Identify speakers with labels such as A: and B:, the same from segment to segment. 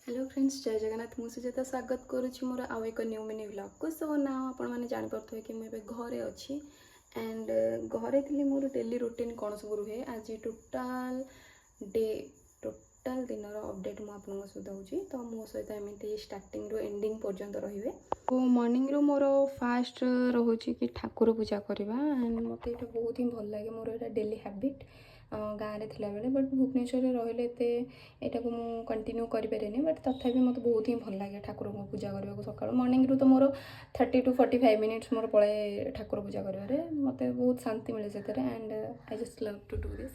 A: Hello friends, जय जगन्नाथ। मुझे सुजाता स्वागत करुच्ची मोर आउ एक न्यू मिनी व्लॉग को। सो ना आपण मैंने जापर कि मुझे घरे अच्छी एंड घरे थी मोर डेली रूटीन कौन सब रुहे आज टोटाल डे टोटाल दिन अपडेट मुझे दूसरी। तो मो सहित एमती स्टार्टिंग रू एंडिंग पर्यंत रे। तो मॉर्निंग रू मोर फास्ट रोचे कि ठाकुर पूजा करवा एंड मत ये बहुत ही भल लगे। मोर ये डेली हैबिट गाँव में थिला बेले बट भुवनेश्वर रहिले यहाँ को मुझे कंटिन्यू करें बट तथापि मत बहुत ही भल लगे ठाकुर को पूजा करने को। सका मॉर्निंग रू तो मोर 30 to 45 मिनिट्स मोर पड़े ठाकुर पूजा कर मत बहुत शांति मिले से and I just love to do this.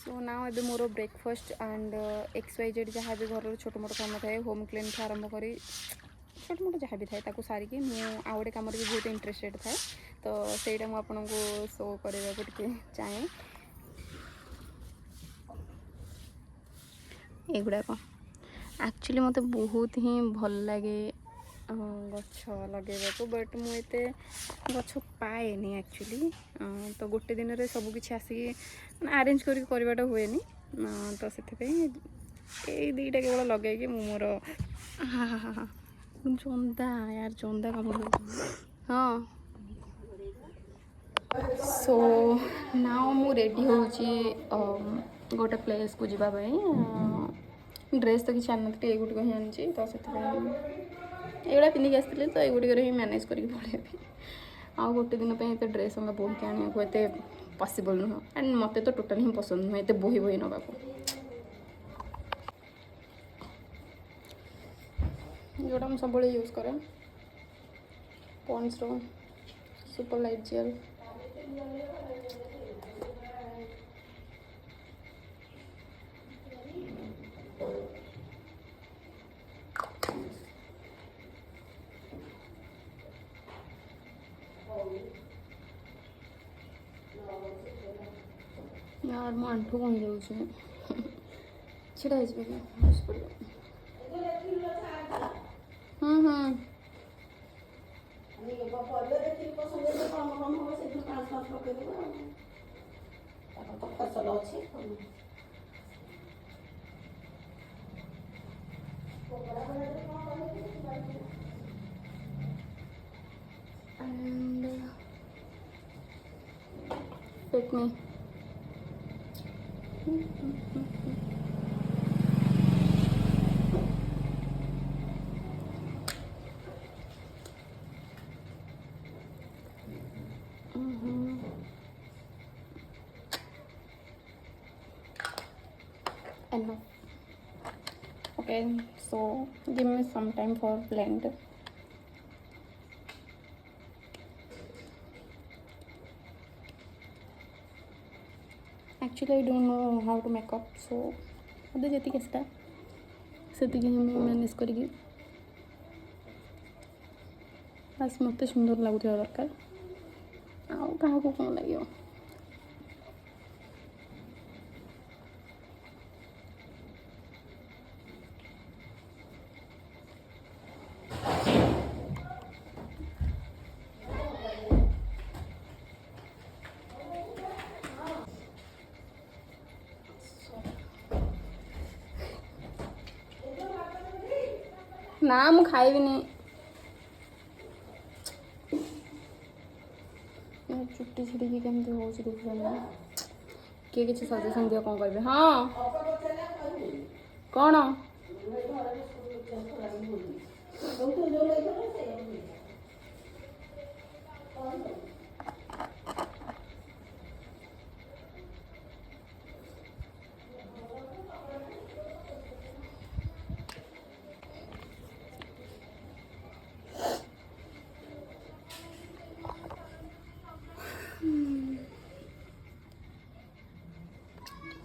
A: So ना a more breakfast and XYZ जहाँ भी घर छोट मोट कम थाए होम क्लीन ठू आरंभ कर छोट मोट जहाँ भी थाए सारिकी आउ गोटे कम भी बहुत इंटरेस्टेड थाए। तो सहीटा मुझे शो करने चाहे एगुड़ाक एक्चुअली मत बहुत ही भल लगे गछ लगे बट मुझे गछ पाए एक्चुअली। तो गोटे दिन में सबकि आसिक आरेंज करवाटा हुए तो से दीटा केवल लगे मोर हाँ हाँ हाँ हाँ चंदा यार चंदा कम हाँ। सो नाउ मु रेडी हो गोटे प्लेस को जावाई ड्रेस तो किसी आनी एगुटिक ही आनी तो से एगुड़ा पिंधिक आसती तो एगुटिक ही मैनेज करके पड़े आउ गोटे दिन पे ये ड्रेस हम बोहिक आने को ये पॉसिबल नुह एंड मत तो टोटाल ही पसंद नुह ये बोही बोही नवा जोटा मुझे सब यूज करें पॉन्ड्स रो सुपर लाइट जेल। यार मो आंठू कहीं जाऊँ छिड़ा and fit me enough. Okay, so give me some time for blend. Actually I don't know how to make up, so अदे जति केस्टा सेति के हम मैनेज करिके बस मते सुंदर लागुथिया दरकार आ कहा को कोन लागियो। ना मु खाइबिनी चुट्टी छिड़ी केमती हो किए किसी सजेसन दियो कौन करेंगे। हाँ कौन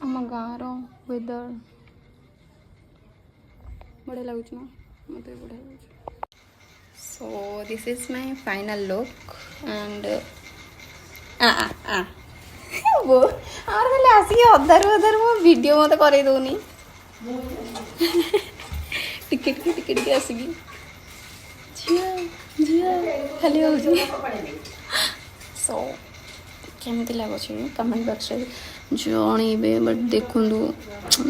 A: आम गाँव वेदर बढ़िया लगुच ना मत बढ़िया लगुच। So this is my final look and आर खाली आसिक अधारू मो वीडियो मत करे दौनी टिके टिके टिके टिके आसिक झिया झिया खाली हो सो केमती लगुच कमेंट बॉक्स जनइबे बट देखु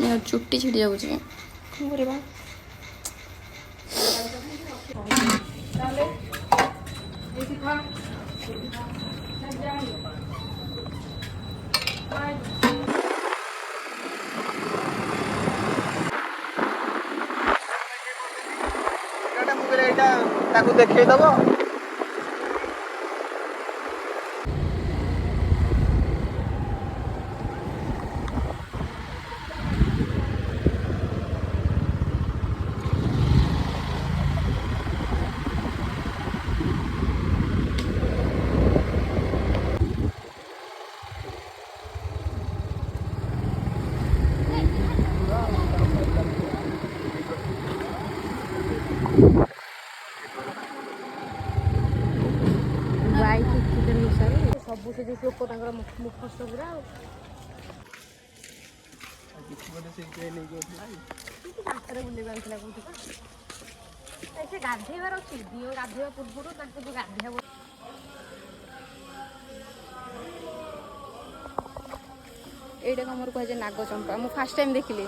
A: यार चुट्टी छिड़ी जाऊँ कौन करवा
B: देखिए दबो
C: ସବୁ ସେ ଯୋଉ ଲୋକ ତାଙ୍କର ମୁଖସ୍ଥ ପୁରା ହାତରେ ବୁଲେଇ ଆଣିଥିଲା କୋଉଠି ସେ ଗାଧେଇବାର ଅଛି ଦିଅ ଗାଧେଇବା ପୂର୍ବରୁ ତାଙ୍କୁ ଯୋଉ ଗାଧେଇବା
A: এইটা আমার কুহযাଏ নাগচম্পা ମୁଁ ফার্স্ট টাইম ଦେଖିଲି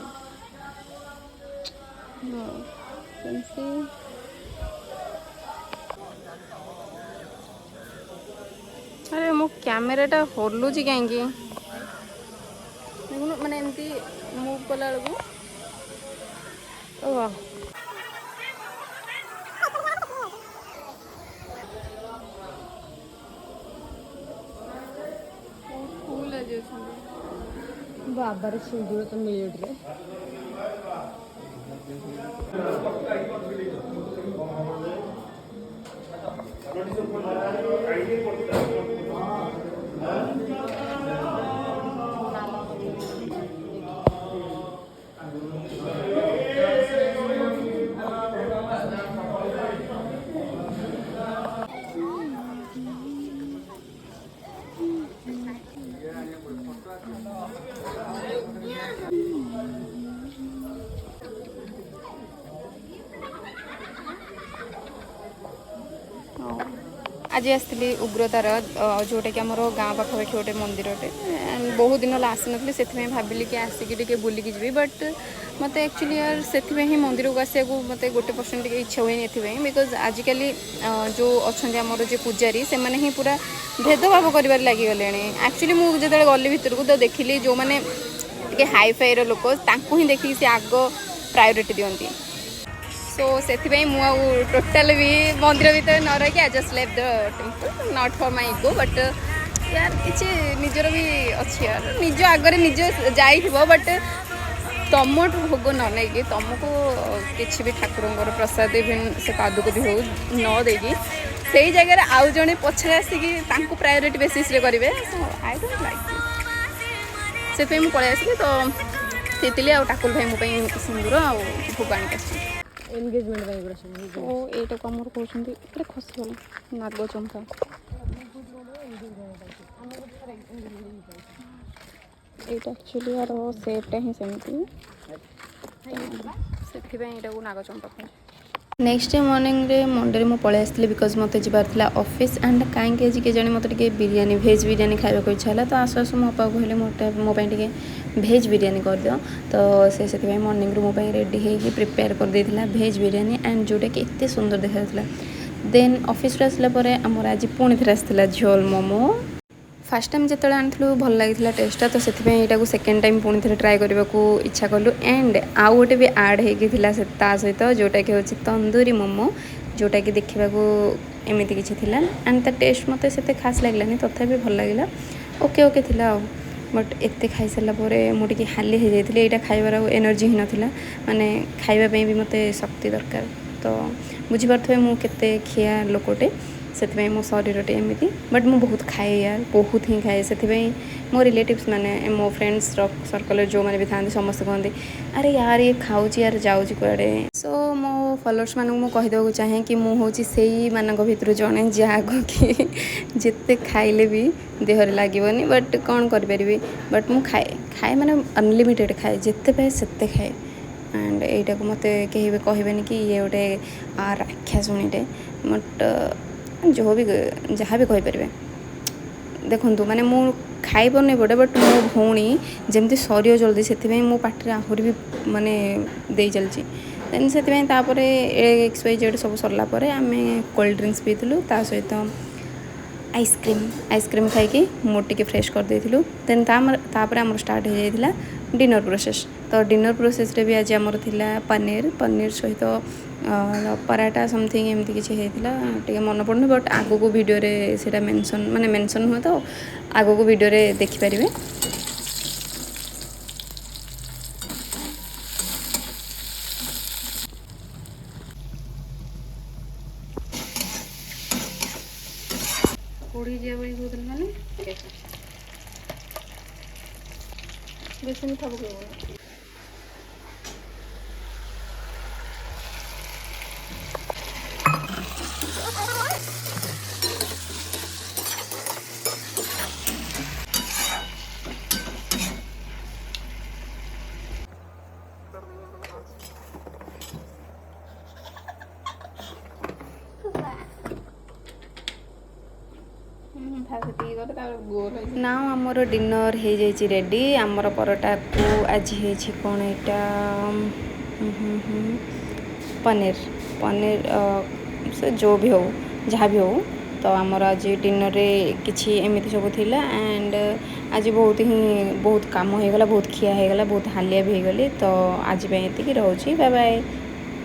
A: अरे मो कैमेराटा हलुची कहीं देखुन मैंने एमती मुव कला बेलू
C: बाबार सिंदूर तो मिले
A: आज आसती उग्रतार जोटा कि आम गाँ पाखापाखि गोटे मंदिरटे एंड बहुत दिन आसी नी से भाविली कि आसिक बुलिकी जी बट मत एक्चुअली यार से ही मंदिर को आसा मत 1% इच्छा हुए बिकज आजिकल जो अच्छा आमर जो पूजारी से मैंने ही पूरा भेदभाव कर लगिगले एक्चुअली मुझे गली भितर को तो देखिली जो मैंने हाई फाई लोक ही देखिए सी आग प्रायोरीटी दिखती सो से टोटाल भी मंदिर भीतर न रही I just left the temple not for my ego but यार किसी निजर भी अच्छी यार निज आगे निज जाइए बट तुमठू भोग न नहीं तुमको किसी भी ठाकुर प्रसाद इवेन से पादुक भी हो न देगी से जगह आउ जड़े पछरे आसिक प्रायोरीटी बेसीस करेंगे सो आई डोंट लाइक से पलि आसली तो तितली आ टाकुल भाई मोप सिंदूर आ भोग आनिक
C: एंगेजमेंट भाई पूरा सब
A: ओ एटा को हमर कहउछंती पूरा खसगला नागचंपा एटा एक्चुअली यार सेपटा ही सेमती से एटा को नागचंपा नेक्स्ट डे मॉर्निंग रे मंडे मु पळे आसली बिकॉज मते जिबार थिला ऑफिस एंड काई के के जानी मते टिके बिरयानी वेज बिरयानी खाइबा को इच्छा हला तो आसु आसु मो पापा कहले मो पई टिके भेज बिरयानी कर दियो तो से मॉर्निंग रो मो पई रेडी हेकी प्रिपेयर कर देथिला भेज बिरयानी एंड जोटा कि एते सुंदर देखाथिला देन ऑफिस रे आसला परे हमर आज पुणी फिर आसथिला झोल मोमो फास्ट टाइम जो आनी भल लगी टेस्टा तो से सेकेंड टाइम पुणी थे ट्राए करने को इच्छा कलु एंड आउ गोटे भी आड होता सहित जोटा कि हूँ तंदूरी मोमो जोटा कि देखा एमती किसी एंड ता टेस्ट मत से खास लगलानी तथापि भल लगे ओके ओके थिला बट एत खाई सारापर मुझे हाली हो जाती यहाँ खाइबार एनर्जी ही नाला माने खाइबापी भी मत शक्ति दरकार तो बुझीपे मुझे खिया लोकटे से मो शरीरटे एमती बट मु बहुत खाए यार बहुत ही खाए से मो रिलेटिव्स माने मो फ्रेंड्स सर्कल जो मैंने भी था समस्त कहते अरे यार ये खाऊँ यार जाऊँ कड़े सो मो फलोअर्स मानक मु कहीदेक चाहे कि मु हूँ से मानक भितर जड़े जहाँ कि जिते खाइले भी देहर लगे बट कौन करी बट मु खाए खाए माने अनलिमिटेड खाए जिते पाए सेते खाए एंड यहीटा को मत कहीं भी कहबेनि कि ये गोटे राक्षासुणीटे बट जो भी जहाँ भी कहीपर देखु माने मु खाई पारे बटे बट मो भौणी जमती सर जल्दी से मो पाटे आहरी भी माने दे चलती देन से XYZ सब सरला आम कोल्ड ड्रिंक्स पीलु ता सहित आइसक्रीम खाई मुझे फ्रेश कर देलु देन तापर आम स्टार्ट हो जाता डिनर प्रोसेस तो डिनर प्रोसेस रे भी आज आमर थिला पनीर सहित पराठा समथिंग एमती किसी होता मन पड़ुनि बट आगो को वीडियो रे सेटा मेंशन माने मेंशन हुए तो आगो को वीडियो रे देखि पारिबे। कोड़ी जे बड़ी होतल माने बेसन मिठा पकेबो ना आमर डिनर हो जाइए रेडी आमर परोटा को आज है कौन यहाँ पनीर से जो भी हो जहाँ भी हो तो आमर आज डिनर रे किसी एमती सब थिला एंड आज बहुत काम हो गला बहुत खिया हो गला बहुत हालिया भी हो गली तो आज ये रोचे बाय बाय।